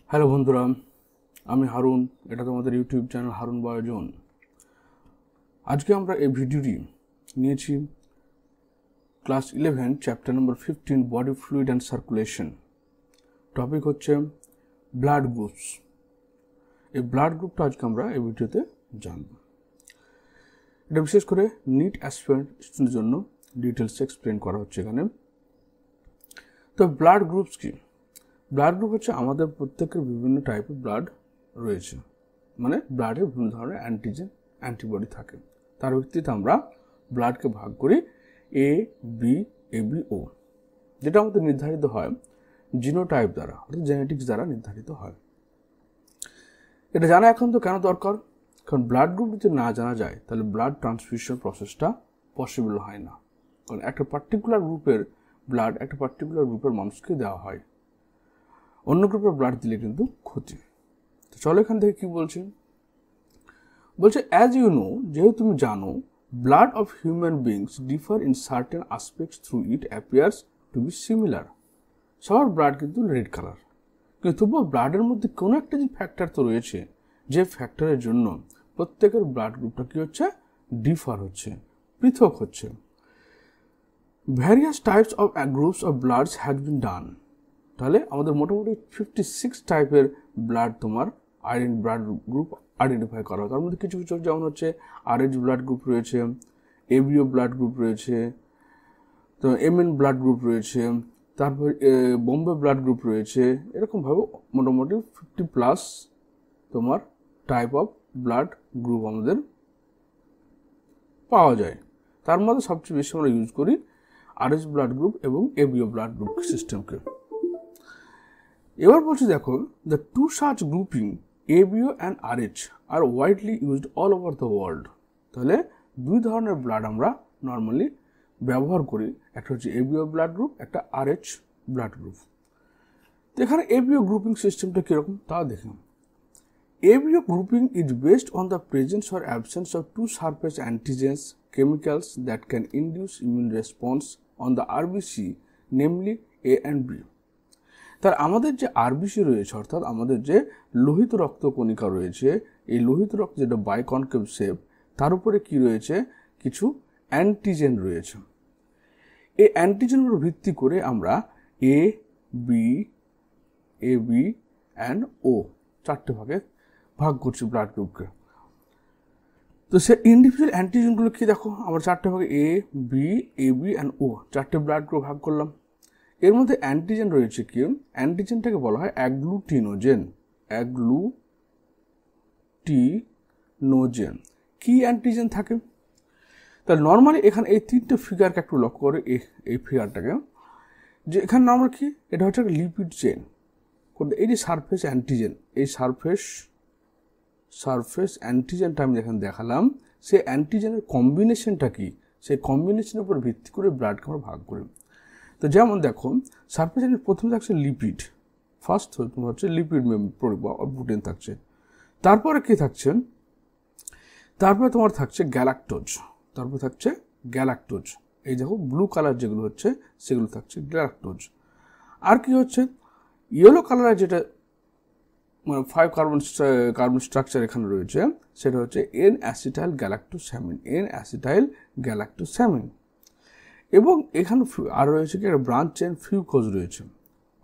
Hello বন্ধুরা, আমি হারুন। এটা তোমাদের ইউটিউব চ্যানেল হারুন বায়োজন। আজকে আমরা এই ভিডিওটি নিয়েছি class 11 chapter number 15 body fluid and circulation. Topic হচ্ছে ব্লাড গ্রুপস। এই ব্লাড গ্রুপটা আজকে আমরা এই ভিডিওতে জানব। এটা বিশেষ করে নিট অ্যাসপিরেন্ট স্টুডেন্টের জন্য ডিটেলস এক্সপ্লেন করা হচ্ছে এখানে। তো ব্লাড গ্রুপস কি? ব্লাড গ্রুপ হচ্ছে আমাদের প্রত্যেকের বিভিন্ন টাইপের ব্লাড রয়েছে, মানে ব্লাডে বিভিন্ন ধরনের অ্যান্টিজেন অ্যান্টিবডি থাকে। তার ভিত্তিতে আমরা ব্লাডকে ভাগ করি এ বি ও, যেটা আমাদের নির্ধারিত হয় জিনোটাইপ দ্বারা, অর্থাৎ জেনেটিক্স দ্বারা নির্ধারিত হয়। এটা জানা এখন তো কেন দরকার? কারণ ব্লাড গ্রুপ যদি না জানা যায় তাহলে ব্লাড ট্রান্সফিউশন প্রসেসটা পসিবল হয় না। কারণ একটা পার্টিকুলার গ্রুপের ব্লাড একটা পার্টিকুলার গ্রুপের মানুষকে দেওয়া হয়, অন্য গ্রুপের ব্লাড দিলে কিন্তু ক্ষতি। তো চলো এখান থেকে কি বলছে, অ্যাজ ইউ নো, যেহেতু তুমি জানো, blood of human beings differ in certain aspects through it appears to be similar. সবার ব্লাড কিন্তু রেড কালার, কিন্তু তবুও ব্লাডের মধ্যে কোনো একটা যে ফ্যাক্টর তো রয়েছে, যে ফ্যাক্টরের জন্য প্রত্যেকের ব্লাড গ্রুপটা কি হচ্ছে, ডিফার হচ্ছে, পৃথক হচ্ছে। Various types of groups of bloods has been done. তাহলে আমাদের মোটামুটি 56 টাইপের ব্লাড তোমার ব্লাড গ্রুপ আইডেন্টিফাই করা হয়। তার মধ্যে কিছু কিছু যেমন হচ্ছে RH ব্লাড গ্রুপ রয়েছে, ABO ব্লাড গ্রুপ রয়েছে, তো MN ব্লাড গ্রুপ রয়েছে, তারপর বোম্বে ব্লাড গ্রুপ রয়েছে। এরকমভাবে মোটামুটি 50+ তোমার টাইপ অফ ব্লাড গ্রুপ আমাদের পাওয়া যায়। তার মধ্যে সবচেয়ে বেশি আমরা ইউজ করি RH ব্লাড গ্রুপ এবং ABO ব্লাড গ্রুপ সিস্টেমকে। এবার বলছি দেখো, the two such grouping ABO and RH are widely used all over the world. তাহলে দুই ধরনের ব্লাড আমরা নর্মালি ব্যবহার করি, একটা হচ্ছে ABO ব্লাড গ্রুপ, একটা RH ব্লাড গ্রুপ। তো এখানে ABO গ্রুপিং সিস্টেমটা কীরকম তা দেখলাম। ABO grouping is based on the presence or absence of two surface antigens chemicals that can induce immune response on the RBC, namely A and B। তার আমাদের যে RBC রয়েছে, অর্থাৎ আমাদের যে লোহিত রক্তকণিকা রয়েছে, এই লোহিত রক্ত যেটা বাইকনকেভ শেপ, তার উপরে কি রয়েছে, কিছু অ্যান্টিজেন রয়েছে। এই অ্যান্টিজেনের উপর ভিত্তি করে আমরা A, B, AB and O চারটে ভাগে ভাগ করছি ব্লাড গ্রুপকে। তো সে ইন্ডিভিজুয়াল অ্যান্টিজেনগুলো কি দেখো, আমরা চারটে ভাগে A, B, AB and O চারটে ব্লাড গ্রুপ ভাগ করলাম। এর মধ্যে অ্যান্টিজেন রয়েছে কি, অ্যান্টিজেনটাকে বলা হয় অ্যাগ্লুটিনোজেন। কি অ্যান্টিজেন থাকে? তাহলে নর্মালি এখানে এই তিনটে ফিগারকে একটু লক্ষ্য করে, এই ফিগারটাকে, যে এখানে নর্মাল কি, এটা হচ্ছে একটা লিপিড চেন। এই যে সারফেস অ্যান্টিজেন, এই সারফেস অ্যান্টিজেনটা আমি এখানে দেখালাম, সেই অ্যান্টিজেনের কম্বিনেশনটা কি, সেই কম্বিনেশনের উপর ভিত্তি করে ব্লাডকে আমরা ভাগ করি। তো যেমন দেখো, সারফেস অ্যান্টিজেন প্রথমে থাকছে লিপিড, ফার্স্ট তোমার হচ্ছে লিপিড প্রোটিন থাকছে। তারপরে কি থাকছে, তারপরে তোমার থাকছে গ্যালাক্টোজ। এই দেখো ব্লু কালার যেগুলো হচ্ছে সেগুলো থাকছে গ্যালাক্টোজ। আর কি হচ্ছে, ইয়েলো কালারের যেটা মানে 5 কার্বন স্ট্রাকচার এখানে রয়েছে, সেটা হচ্ছে N-অ্যাসিটাইল গ্যালাক্টোস্যামিন। এবং এখানে আর রয়েছে কি, একটা ব্রাঞ্চ চেন ফিউকোজ রয়েছে।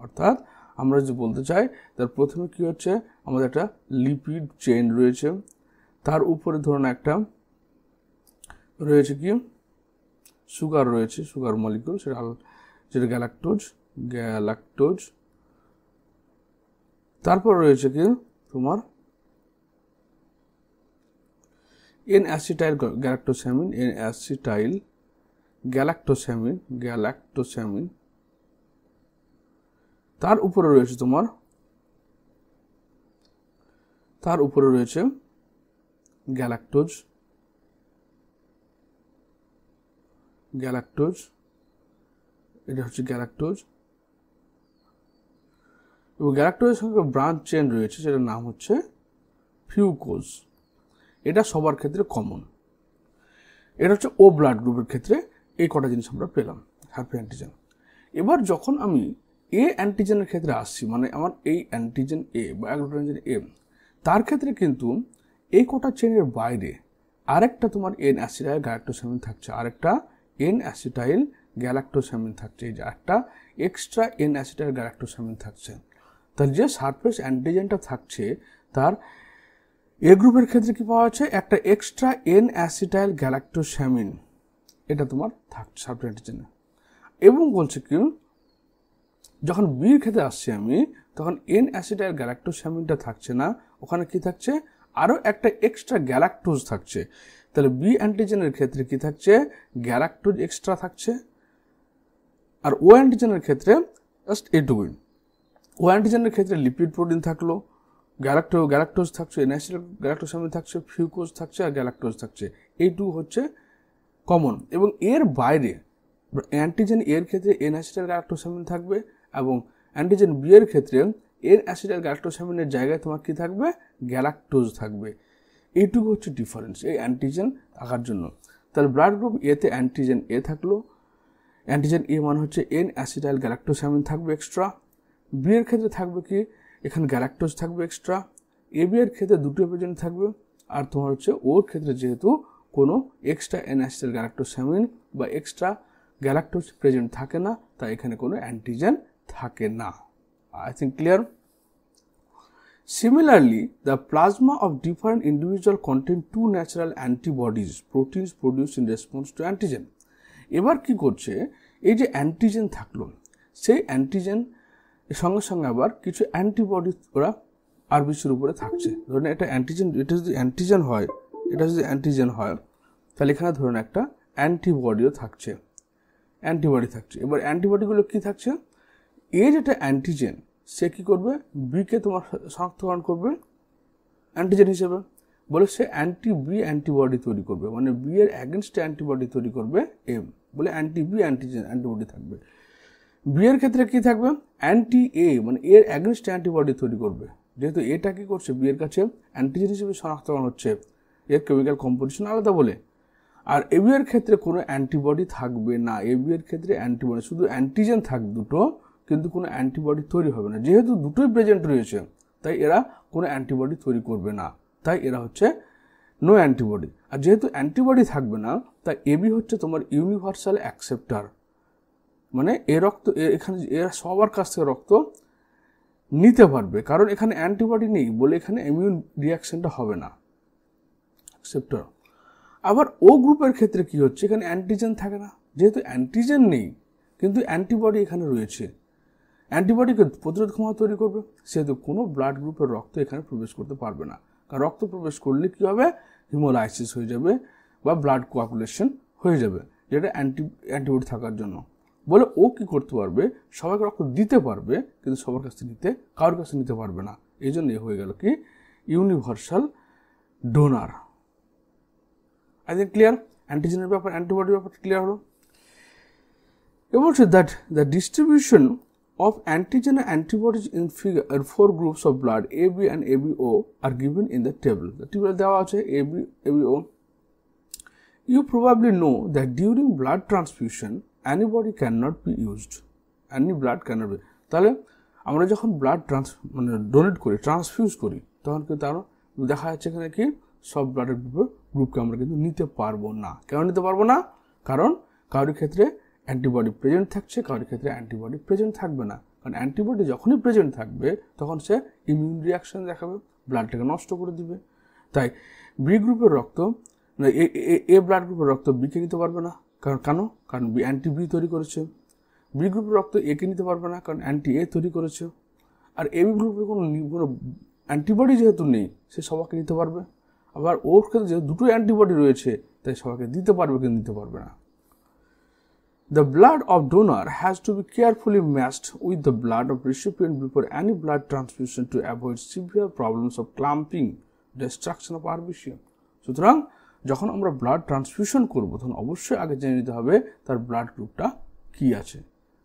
অর্থাৎ আমরা যে বলতে চাই, তার প্রথমে কি হচ্ছে, আমাদের একটা লিপিড চেইন রয়েছে, তার উপরে ধরুন একটা রয়েছে কি, সুগার রয়েছে, সুগার মলিকিউল, যেটা গ্যালাক্টোজ। তারপর রয়েছে কি তোমার N-অ্যাসিটাইল গ্যালাক্টোস্যামিন। তার উপরে রয়েছে গ্যালাক্টোজ। এটা হচ্ছে গ্যালাক্টোজ, এবং গ্যালাক্টোজের সঙ্গে ব্রাঞ্চ চেন রয়েছে, যেটার নাম হচ্ছে ফিউকোজ। এটা সবার ক্ষেত্রে কমন। এটা হচ্ছে ও ব্লাড গ্রুপের ক্ষেত্রে এই কটা জিনিস আমরা পেলাম, হ্যাপি অ্যান্টিজেন। এবার যখন আমি এ অ্যান্টিজেনের ক্ষেত্রে আসছি, মানে আমার এই অ্যান্টিজেন এ বা অ্যাগ্লুটিনোজেন এ, তার ক্ষেত্রে কিন্তু এই কোটা চেনের বাইরে আরেকটা তোমার এন অ্যাসিটাইল গ্যালাক্টোসামিন থাকছে, আরেকটা এন অ্যাসিটাইল গ্যালাক্টোসামিন থাকছে, এই যে একটা এক্সট্রা এন অ্যাসিটাইল গ্যালাক্টোসামিন থাকছে। তাহলে যে সারফেস অ্যান্টিজেনটা থাকছে তার এ গ্রুপের ক্ষেত্রে কি পাওয়া যাচ্ছে, একটা এক্সট্রা এন অ্যাসিটাইল গ্যালাক্টোসামিন, এটা তোমার থাকছে সারফেস অ্যান্টিজেনে। এবং বলছে কি, যখন বির ক্ষেত্রে আসছি আমি, তখন এন অ্যাসিটাইল গ্যালাক্টোসামিনটা থাকছে না, ওখানে কি থাকছে, আরও একটা এক্সট্রা গ্যালাক্টোজ থাকছে। তাহলে বি অ্যান্টিজেনের ক্ষেত্রে কি থাকছে, গ্যালাক্টোজ এক্সট্রা থাকছে, আর ও অ্যান্টিজেনের ক্ষেত্রে জাস্ট এটুকুই। ও অ্যান্টিজেনের ক্ষেত্রে লিপিড প্রোটিন থাকলো, গ্যালাক্টোজ থাকছে, এন অ্যাসিটাইল গ্যালাক্টোসামিন থাকছে, ফিউকোজ থাকছে, আর গ্যালাক্টোজ থাকছে, এইটুকু হচ্ছে কমন। এবং এর বাইরে অ্যান্টিজেন এর ক্ষেত্রে এন অ্যাসিটাইল গ্যালাক্টোসামিন থাকবে, এবং অ্যান্টিজেন বি এর ক্ষেত্রে এন অ্যাসিটাইল গ্যালাক্টোসামিনের জায়গায় তোমার কি থাকবে, গ্যালাক্টোজ থাকবে। এইটুকু হচ্ছে ডিফারেন্স এই অ্যান্টিজেন থাকার জন্য। তাহলে ব্লাড গ্রুপ এতে অ্যান্টিজেন এ থাকলো, অ্যান্টিজেন এ মানে হচ্ছে এন অ্যাসিটাইল গ্যালাক্টোসামিন থাকবে এক্সট্রা, বি এর ক্ষেত্রে থাকবে কি, এখানে গ্যালাক্টোজ থাকবে এক্সট্রা, এ বি এর ক্ষেত্রে দুটো প্রেজেন্ট থাকবে, আর তোমার হচ্ছে ওর ক্ষেত্রে যেহেতু কোনো এক্সট্রা এন অ্যাসিটাইল গ্যালাক্টোসামিন বা এক্সট্রা গ্যালাক্টোজ প্রেজেন্ট থাকে না, তাই এখানে কোনো অ্যান্টিজেন থাকে না। I think clear. Similarly, the plasma of different individual contain two natural antibodies, proteins produced in response to antigen. এবার কি করছে, এই যে অ্যান্টিজেন থাকলো, সেই অ্যান্টিজেন সঙ্গে সঙ্গে আবার কিছু অ্যান্টিবডি ওরা আরবিসির উপরে থাকছে। ধরুন এটা অ্যান্টিজেন, এটা যদি অ্যান্টিজেন হয়, এটা যদি অ্যান্টিজেন হয়, তাহলে এখানে ধরুন একটা অ্যান্টিবডিও থাকছে, অ্যান্টিবডি থাকছে। এবার অ্যান্টিবডিগুলো কি থাকছে, এ যেটা অ্যান্টিজেন সে কী করবে, বিকে তোমার শনাক্তকরণ করবে অ্যান্টিজেন হিসেবে, বলে সে বি অ্যান্টিবডি তৈরি করবে, মানে বি এর অ্যাগেনস্টে অ্যান্টিবডি তৈরি করবে এম, বলে বি অ্যান্টিবডি থাকবে। বি এর ক্ষেত্রে কি থাকবে, অ্যান্টি এ, মানে এর অ্যাগেনস্টে অ্যান্টিবডি তৈরি করবে, যেহেতু এটা কি করছে, বি এর কাছে অ্যান্টিজেন হিসেবে শনাক্তকরণ হচ্ছে, এর কেমিক্যাল কম্পোজিশন আলাদা বলে। আর এবি এর ক্ষেত্রে কোনো অ্যান্টিবডি থাকবে না, এবি এর ক্ষেত্রে অ্যান্টিবডি শুধু অ্যান্টিজেন থাক দুটো, কিন্তু কোনো অ্যান্টিবডি তৈরি হবে না, যেহেতু দুটোই প্রেজেন্ট রয়েছে তাই এরা কোনো অ্যান্টিবডি তৈরি করবে না, তাই এরা হচ্ছে নো অ্যান্টিবডি। আর যেহেতু অ্যান্টিবডি থাকবে না, তাই এবি হচ্ছে তোমার ইউনিভার্সাল অ্যাকসেপ্টার, মানে এ রক্ত এখানে এরা সবার কাছ থেকে রক্ত নিতে পারবে, কারণ এখানে অ্যান্টিবডি নেই বলে এখানে ইমিউন রিয়াকশনটা হবে না, অ্যাকসেপ্টার। আবার ও গ্রুপের ক্ষেত্রে কি হচ্ছে, এখানে অ্যান্টিজেন থাকে না, যেহেতু অ্যান্টিজেন নেই কিন্তু অ্যান্টিবডি এখানে রয়েছে, অ্যান্টিবডিকে প্রতিরোধ ক্ষমতা তৈরি করবে, সেহেতু কোনো ব্লাড গ্রুপের রক্ত এখানে প্রবেশ করতে পারবে না, কারণ রক্ত প্রবেশ করলে কী হবে, হিমোলাইসিস হয়ে যাবে বা ব্লাড কোয়াগুলেশন হয়ে যাবে, যেটা অ্যান্টিবডি থাকার জন্য। বলে ও কি করতে পারবে, সবাইকে রক্ত দিতে পারবে কিন্তু সবার কাছে কারোর কাছে নিতে পারবে না, এই জন্য হয়ে গেল কি universal donor. I think clear, অ্যান্টিজেনের ব্যাপার, অ্যান্টিবডির ব্যাপার ক্লিয়ার হলো। এবার বলছে that the distribution of antigen and antibodies in figure 4 groups of blood AB and ABO are given in the table. The table দেওয়া আছে AB, ABO. You probably know that during blood transfusion antibody cannot be used. Any blood cannot be. তাহলে আমরা যখন blood মানে donate করি, transfuse করি, তখন কিন্তু তার দেখা যাচ্ছে এখানে কি সব ব্লাডের গ্রুপকে আমরা কিন্তু নিতে পারবো না। কেন নিতে পারবো না? কারণ কারোর ক্ষেত্রে অ্যান্টিবডি প্রেজেন্ট থাকছে, কারোর ক্ষেত্রে অ্যান্টিবডি প্রেজেন্ট থাকবে না। কারণ অ্যান্টিবডি যখনই প্রেজেন্ট থাকবে তখন সে ইমিউন রিয়াকশন দেখাবে, ব্লাডটাকে নষ্ট করে দিবে। তাই বি গ্রুপের রক্ত, এ ব্লাড গ্রুপের রক্ত বিকে নিতে পারবে না, কারণ বি অ্যান্টি বি তৈরি করেছে। বি গ্রুপের রক্ত একে নিতে পারবে না, কারণ অ্যান্টি এ তৈরি করেছে। আর এ বি গ্রুপের কোনো অ্যান্টিবডি যেহেতু নেই, সে সবাইকে নিতে পারবে। আবার ওর ক্ষেত্রে যেহেতু দুটো অ্যান্টিবডি রয়েছে, তাই সবাইকে দিতে পারবে কিন্তু নিতে পারবে না। The blood of donor has to be carefully matched with the blood of recipient before any blood transfusion to avoid severe problems of clumping, destruction of RBC. সুতরাং যখন আমরা ব্লাড ট্রান্সফিউশন করব তখন অবশ্যই আগে জেনে নিতে হবে তার ব্লাড গ্রুপটা কি আছে।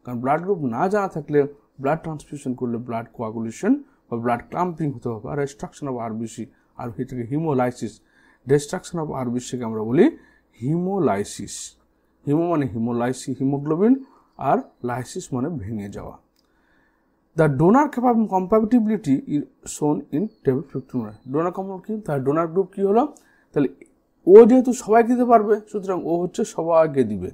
কারণ ব্লাড গ্রুপ না জানা থাকলে ব্লাড ট্রান্সফিউশন করলে ব্লাড কোয়াগুলেশন বা ব্লাড ক্লাম্পিং হতে হবে, আর ডিস্ট্রাকশন অফ আরবিসি, আর এটাকে হিমোলাইসিস, ডিস্ট্রাকশন অফ আরবিসিকে আমরা বলি হিমোলাইসিস। হিমো মানে হিমোগ্লোবিন, আর লাইসিস মানে ভেঙে যাওয়া। The donor compatibility is shown in table 15। Donor compound কি, তাহলে ডোনার গ্রুপ কি হলো, তাহলে ও যেহেতু সবাইকে দিতে পারবে সুতরাং ও হচ্ছে সবাইকে দিবে,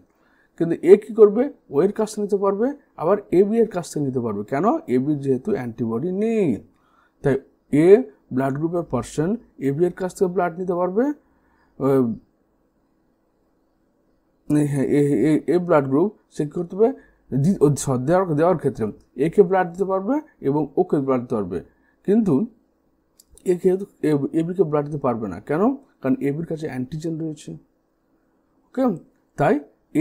কিন্তু এ কী করবে, ও এর কাছ থেকে নিতে পারবে, আবার এ বি এর কাছ থেকে নিতে পারবে। কেন, এ বির যেহেতু অ্যান্টিবডি নেই, তাই এ ব্লাড গ্রুপের পার্সন এ বি এর কাছ থেকে ব্লাড নিতে পারবে, এ ব্লাড গ্রুপ সে কী করতে হবে, দেওয়ার ক্ষেত্রে একে ব্লাড দিতে পারবে এবং ওকে ব্লাড দিতে পারবে, কিন্তু এ যেহেতু এ বিকে ব্লাড দিতে পারবে না। কেন, কারণ এ বির কাছে অ্যান্টিজেন রয়েছে, ওকে, তাই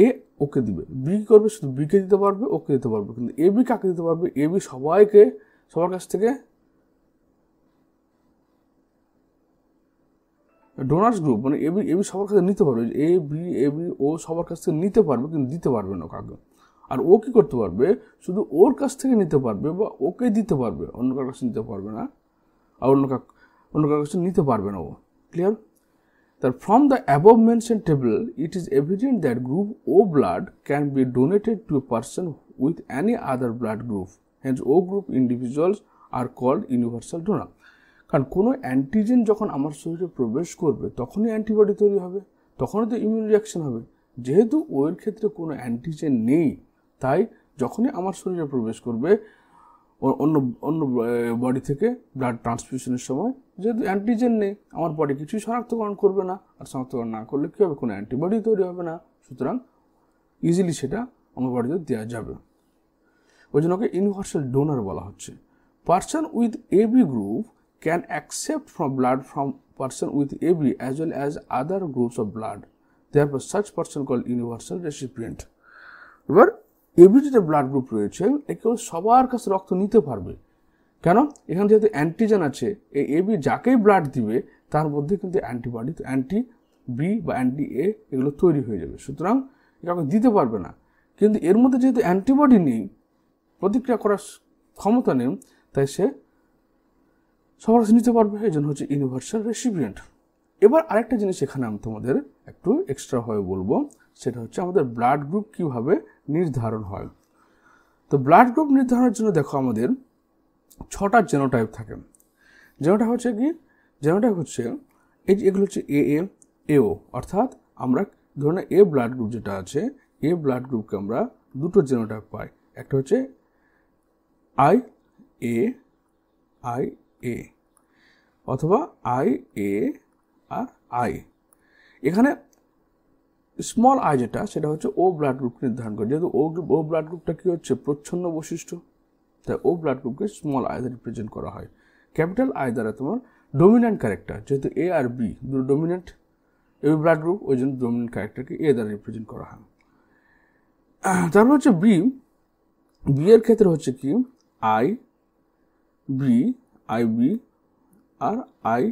এ ওকে দিবে। বি কী করবে, শুধু বিকে দিতে পারবে, ওকে দিতে পারবে, কিন্তু এ বি কাকে দিতে পারবে, এ বি সবার কাছ থেকে ডোনার্স গ্রুপ মানে এ বি সবার কাছে নিতে পারবে, এ বি ও সবার কাছ থেকে নিতে পারবে কিন্তু দিতে পারবে না কাউকে। আর ও কী করতে পারবে, শুধু ওর কাছ থেকে নিতে পারবে বা ওকে দিতে পারবে, অন্য কার কাছে নিতে পারবে না, আর অন্য কার কাছে নিতে পারবে না ও। ক্লিয়ার? তার from the above mention table it is evident that group O blood can be donated to a person with any other blood group, hence O group individuals are called universal donor. কারণ কোনো antigen যখন আমার শরীরে প্রবেশ করবে তখনই antibody তৈরি হবে, তখনই তো ইমিউন রিয়াকশন হবে। যেহেতু ওর ক্ষেত্রে কোনো অ্যান্টিজেন নেই, তাই যখনই আমার শরীরে প্রবেশ করবে অন্য বডি থেকে ব্লাড ট্রান্সফিউশনের সময়, যেহেতু অ্যান্টিজেন নেই আমার বডি কিছুই শনাক্তকরণ করবে না, আর শনাক্তকরণ না করলে কী হবে, কোনো অ্যান্টিবডি তৈরি হবে না, সুতরাং ইজিলি সেটা আমার বডিতে দেওয়া যাবে। ওই জন্য ওকে ইউনিভার্সাল ডোনার বলা হচ্ছে। Person with A B group can accept from blood from person with AB as well as other groups of blood. Therefore, such person called universal recipient. এবার এবি যেটা ব্লাড গ্রুপ রয়েছে একেও সবার কাছে রক্ত নিতে পারবে। কেন, এখানে যেহেতু অ্যান্টিজেন আছে, এই এবি যাকেই ব্লাড দিবে তার মধ্যে কিন্তু অ্যান্টিবডি, অ্যান্টি বি বা অ্যান্টি এ এগুলো তৈরি হয়ে যাবে, সুতরাং কাউকে দিতে পারবে না। কিন্তু এর মধ্যে যেহেতু অ্যান্টিবডি নেই, প্রতিক্রিয়া করার ক্ষমতা নেই, তাই সে সবার কাছে নিতে পারবে, এই জন্য হচ্ছে ইউনিভার্সাল রেসিপিয়েন্ট। এবার আরেকটা জিনিস এখানে আমি তোমাদের একটু এক্সট্রা হয়ে বলবো, সেটা হচ্ছে আমাদের ব্লাড গ্রুপ কীভাবে নির্ধারণ হয়। তো ব্লাড গ্রুপ নির্ধারণের জন্য দেখো আমাদের 6টা জেনোটাইপ থাকে। জেনোটাইপ হচ্ছে কি, জেনোটাইপ হচ্ছে এগুলো হচ্ছে এও, অর্থাৎ আমরা ধরুন এ ব্লাড গ্রুপ যেটা আছে, এ ব্লাড গ্রুপকে আমরা দুটো জেনোটাইপ পাই, একটা হচ্ছে আই এ অথবা আই এ আর আই। এখানে স্মল আই যেটা, সেটা হচ্ছে ও ব্লাড গ্রুপ নির্ধারণ করে। যেহেতু ও ব্লাড গ্রুপটা কি হচ্ছে প্রচ্ছন্ন বৈশিষ্ট্য, তাই ও ব্লাড গ্রুপকে স্মল আই দ্বারা রিপ্রেজেন্ট করা হয়। ক্যাপিটাল আই দ্বারা তোমার ডোমিনেন্ট ক্যারেক্টার, যেহেতু এ আর বি দুটো ডোমিনেন্ট এই ব্লাড গ্রুপ, ওই জন্য ডোমিনেন্ট ক্যারেক্টারকে এ দ্বারা রিপ্রেজেন্ট করা হয়। তারপর হচ্ছে বি এর ক্ষেত্রে হচ্ছে কি আই বি আর আই।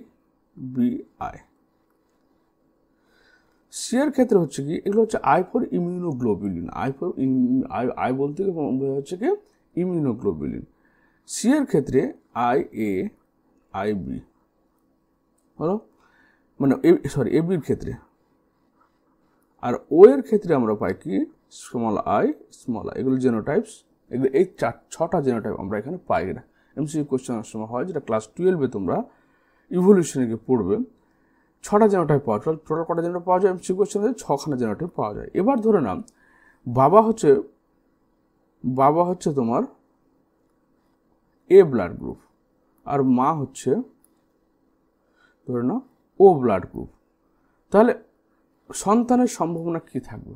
সি এর ক্ষেত্রে হচ্ছে কি, এগুলো হচ্ছে আই ফর ইমিউনোগ্লোবুলিন, আই বলতে হচ্ছে কি ইমিউনোগ্লোবুলিন। সি এর ক্ষেত্রে আই বি হলো, মানে এ বির ক্ষেত্রে। আর ও এর ক্ষেত্রে আমরা পাই কি স্মল আই। এগুলো জেনোটাইপস, এগুলো এই 6টা জেনোটাইপ আমরা এখানে পাই না। এমসিকিউ কোশ্চেনের সময় হয়, যেটা ক্লাস 12-এ তোমরা ইভলিউশনে গিয়ে পড়বে। 6টা জেনোটাইপ পাওয়া যায়, টোটাল কটা জেনোটাইপ পাওয়া যায় এমসিকিউ কোশ্চেনে, 6খানা জেনোটাইপ পাওয়া যায়। এবার ধরে নাও বাবা হচ্ছে তোমার এ ব্লাড গ্রুপ আর মা হচ্ছে ধরে নাও ও ব্লাড গ্রুপ, তাহলে সন্তানের সম্ভাবনা কি থাকবে?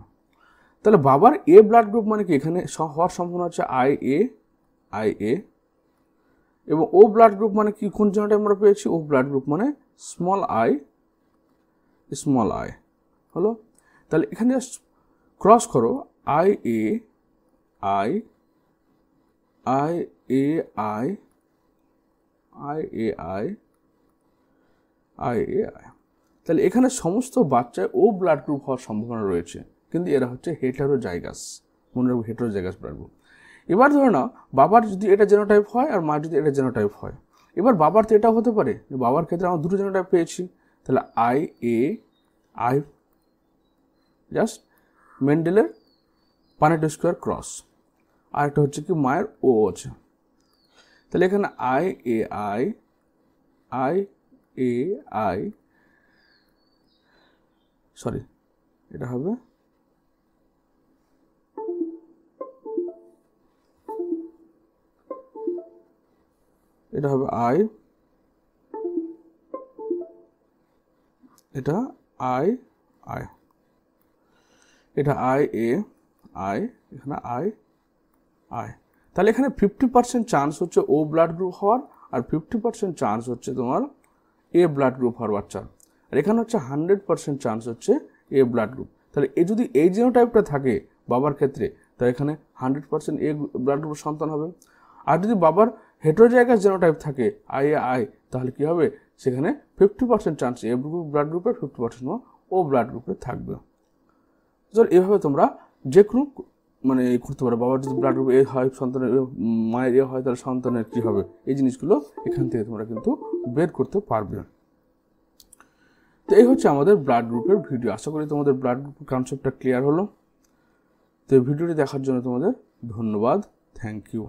তাহলে বাবার এ ব্লাড গ্রুপ মানে কি, এখানে হওয়ার সম্ভাবনা হচ্ছে আই এ, এবং ও ব্লাড গ্রুপ মানে কি, কোন জেনোটাইপ আমরা পেয়েছি, ও ব্লাড গ্রুপ মানে স্মল আই হলো। তাহলে এখানে ক্রস করো আই এ আই, তাহলে এখানে সমস্ত বাচ্চায় ও ব্লাড গ্রুপ হওয়ার সম্ভাবনা রয়েছে, কিন্তু এরা হচ্ছে হেটারোজাইগাস, মনে রাখবো হেটারোজাইগাস ব্লাড গ্রুপ। এবার ধরে নাও বাবার যদি এটা জেনোটাইপ হয় আর মার যদি এটা জেনোটাইপ হয়, এবার বাবার তো এটাও হতে পারে, বাবার ক্ষেত্রে আমরা দুটো জেনোটাইপ পেয়েছি, তাহলে আই জাস্ট মেন্ডেলের পানেটো স্কোয়ার ক্রস, আর একটা হচ্ছে কি মায়ের ও আছে, তাহলে এখানে আই এ আই সরি, এটা হবে আই, এটা আই আই, এটা আই এ আই, এখানে আই আই। তাহলে এখানে 50% চান্স হচ্ছে ও ব্লাড গ্রুপ হওয়ার, আর 50% চান্স হচ্ছে তোমার এ ব্লাড গ্রুপ হওয়ার বাচ্চার। আর এখানে হচ্ছে 100% চান্স হচ্ছে এ ব্লাড গ্রুপ। তাহলে যদি এই জিনোটাইপটা থাকে বাবার ক্ষেত্রে, তাহলে এখানে 100% এ ব্লাড গ্রুপের সন্তান হবে। আর যদি বাবার হেটেরোজাইগাস জিনোটাইপ থাকে আই এ আই, তাহলে কি হবে, সেখানে 50% চান্স এ ব্লাড গ্রুপের, 50% ও ব্লাড গ্রুপে থাকবে। এভাবে তোমরা যে কোনো মানে করতে পারো। বাবার যদি ব্লাড গ্রুপ এ হয়, সন্তানের মায়ের এ হয়, তাহলে সন্তানের কী হবে, এই জিনিসগুলো এখান থেকে তোমরা কিন্তু বের করতে পারবে। তো এই হচ্ছে আমাদের ব্লাড গ্রুপের ভিডিও। আশা করি তোমাদের ব্লাড গ্রুপের কনসেপ্টটা ক্লিয়ার হলো। তো এই ভিডিওটি দেখার জন্য তোমাদের ধন্যবাদ। Thank you.